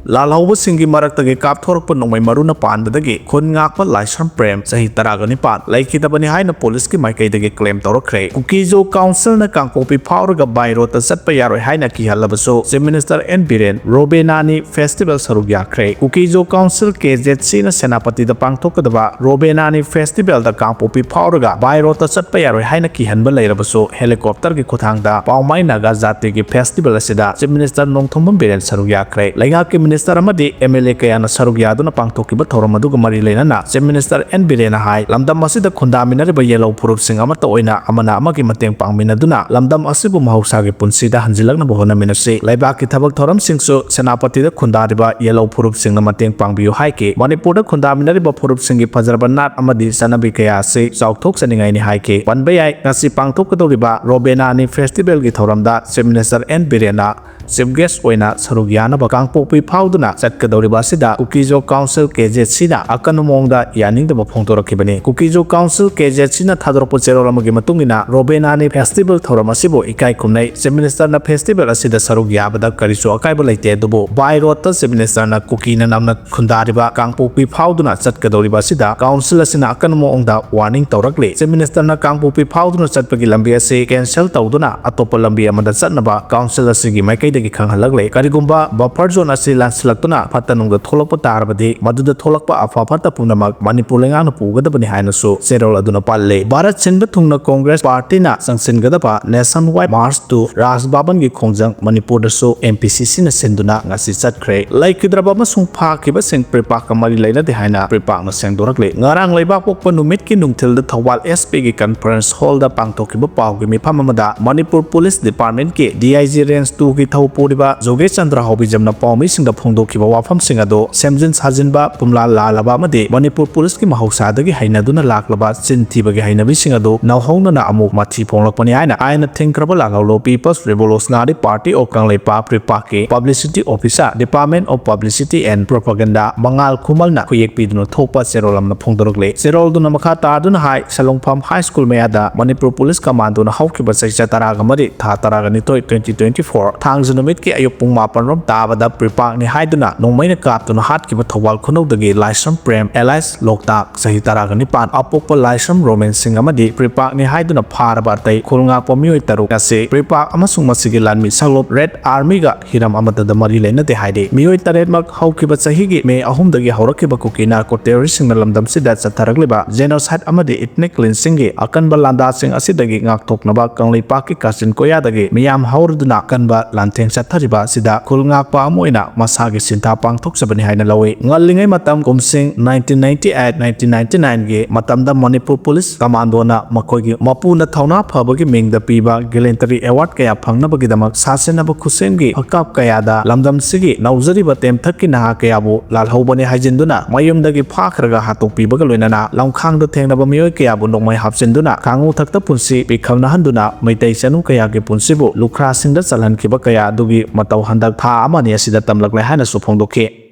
ꯂꯥꯜꯍꯧꯕꯁꯤꯡꯒꯤ ꯃꯔꯛꯇꯒꯤ ꯀꯥꯞꯊꯣꯔꯛꯄ ꯅꯣꯡꯃꯩ ꯃꯔꯨꯅ ꯄꯥꯟꯕꯗꯒꯤ ꯈꯨꯟꯉꯥꯛꯄ ꯂꯥꯏꯁ꯭ꯔꯝ ꯄ꯭ꯔꯦꯝ ꯆꯍꯤ 19 ꯂꯩꯈꯤꯗꯕꯅꯤ ꯍꯥꯏꯅ ꯄꯨꯂꯤꯁꯀꯤ ꯃꯥꯏꯀꯩꯗꯒꯤ ꯀ꯭ꯂꯦꯝ ꯇꯧꯔꯛꯈ꯭रे ꯀꯨꯀꯤꯖꯣ ꯀꯥꯎꯟꯁꯤꯜꯅ ꯀꯥꯡꯄꯣꯛꯄꯤ ꯐꯥꯎꯔꯒ ꯕꯥꯏ ꯔꯣꯗꯇ ꯆꯠꯄ ꯌꯥꯔꯣꯏ ꯍꯥꯏꯅ ꯀꯤꯍꯜꯂꯕꯁꯨ ꯆꯤꯐ ꯃꯤꯅꯤꯁꯇꯔ एन बिरेन रोबेनानी फेस्टिवल सरुक याख्रे कुकीजो काउंसिल केजेसी सेनापति पांथोकदबा रोबेनानी फेस्टिवल कांपोपी फाउरगा बाय रोड चटप यारोय हाइना किहनब लेरबसो हेलीकॉप्टर की खुथांगदा पाउमाई नागा जाति की फेस्टिवल असिदा चीफ मिनिस्टर नोंथोंबम बिरेन सरुक याख्रे लेंगाक की मिनिस्टर अमदी एमएलए कयाना सरुक यादुना पांथोकिबा थौरम अदुगा मरी लेनाना चीफ मिनिस्टर एन बिरेन हाई लमदम असिदा खुंदामिनरिबा येलो पुरुपसिंग अमता ओइना अमना अमगी मतेंग पांगमिनदुना लमदम असिबु महौसागे पुंसीदा हंजिलकना होनामिनसे लेबाक की थबक थौरम सिंगसु सेनापति खुंदारिबा येलो फुरुपसिंग मतेंग पांगबियो हाइके मणिपुर खुंदामिनरिबा फुरुपसिंग फजरबा नाट अमदी सनबी कया से चौथोक सनिंगाइनि हाइके पनबा याइ ngasi पांथोकदौरिबा रोबेनानी फेस्टिवल की थौरमदा चीफ मिनिस्टर एन बिरेना चीफ गेस्ट ओइना सरुक यानबा कांपोपी फाउदुना चटकदौरिबा सिदा कुकीजो काउंसिल केजेसीना अकनमोंगदा यानिंगदबा फोंदोरखिबने कुकीजो काउंसिल केजेसीना थादरपो चेरोलमगी मतुंगिना रोबेनानी फेस्टिवल थौरम असिबो इकाई खुमनै चीफ मिनिस्टर ना फेस्टिवल असिदा सरुक याबदा करिसो अकाइबा लेते दुबो बाय रोड चीफ मिनिस्टर ना कुकी ना नामना खुंदारिबा कांपोपी फाउदुना चटकदौरिबा सिदा काउंसिल असिना अकनमोंगदा वार्निंग तौरकले चीफ मिनिस्टर ना कांपोपी फाउदुना चटपगी लंबी असे कैंसिल तौदुना अतोप लंबी अमदा चटनबा काउंसिल असिगी माइकैदगी खंगहलगले करिगुंबा बफर जोन असे लांसलक्तुना फतनुंगदा थोलकपा तारबदि मदुदा थोलकपा अफाफता पुनमक मणिपुर लेंगांगना पुगदबनि हाइनसु सेरोल अदुना पाले भारत सिनबा थुंगना कांग्रेस पार्टी ना संसिनगदबा nation wide March two Raj Bhavan की खोंजंग मणिपुर दसु एमपीसीसी ना सिंदुना ngasi chatkhre leikhidba amasung phakiba sing Preepak mari leina de haina Preepak na sengdorakle ngarang leibak pokpa numit ki nungthil da thawal SP ki conference hall da pangthokiba pawgi mifam amada Manipur police department ki DIG range 2 ki thawpuriba joge chandra hobi jamna pawmi sing da phongdokiba wafam sing ado semjin sajinba pumla lalaba amade Manipur police ki mahausa dagi hainaduna laklaba chinthiba gi hainabi sing ado nawhongna na amuk mathi phonglakpani haina aina thinkraba lagawlo People's Revolutionary Party of Khulngakpa Preepak ki publicity officer Department of Publicity and Propaganda Mangal Khumalna khuyek piduna thokpa cherolamna phongdorokle cherol makha tarduna hai Salongpham High School mayada Manipur Police Command na haukiba seksha taraga mari tha taraga nitoi 2024 thangju numit ki ayuk pung 8 rom tabada Preepak ni haiduna nongmaina kaptuna hatkiba thawal khunodagi Laisram Prem Elias Loktak sahi taraga nipan apokpa Laisram Roman Singh amadi Preepak ni haiduna pharaba tai Khulngakpa mioi taruk ase Preepak amasung masigi lanmi saglop Red Army ga hiram amata da mari leina de haide mioi taret mak haukiba chahigi me ahumdagi haurakiba kuki narco terrorist sing lamdam sida chatharagliba genocide amadi ethnic cleansing gi akanba landa sing asidagi ngakthoknaba Khulngakpa ki kasin koyadagi miyam haurduna akanba lantheng chathariba sida Khulngakpa amoina masagi sinta pangthok sabani haina lawi ngallingai matam kumsing 1998 1999 gi matamda Manipur Police Commando na makoigi mapuna thauna phabagi mingda piba gallantry award kaya phangnabagi damak sasenaba khusengi hakap kayada lamdam sigi nauzariba temthakki naha kayabu lalhaubani haijinduna mayumdagi phakhraga hatokpibaga loinana lamkhangda thengnaba miyoi kayabu nongmai hapsinduna khangu thakta punsi pikhamna handuna maitai chanu kayagi punsibu lukhra singda chalhankiba kaya dugi matau handak tha amani asida tamlaklai haina su phongdokhe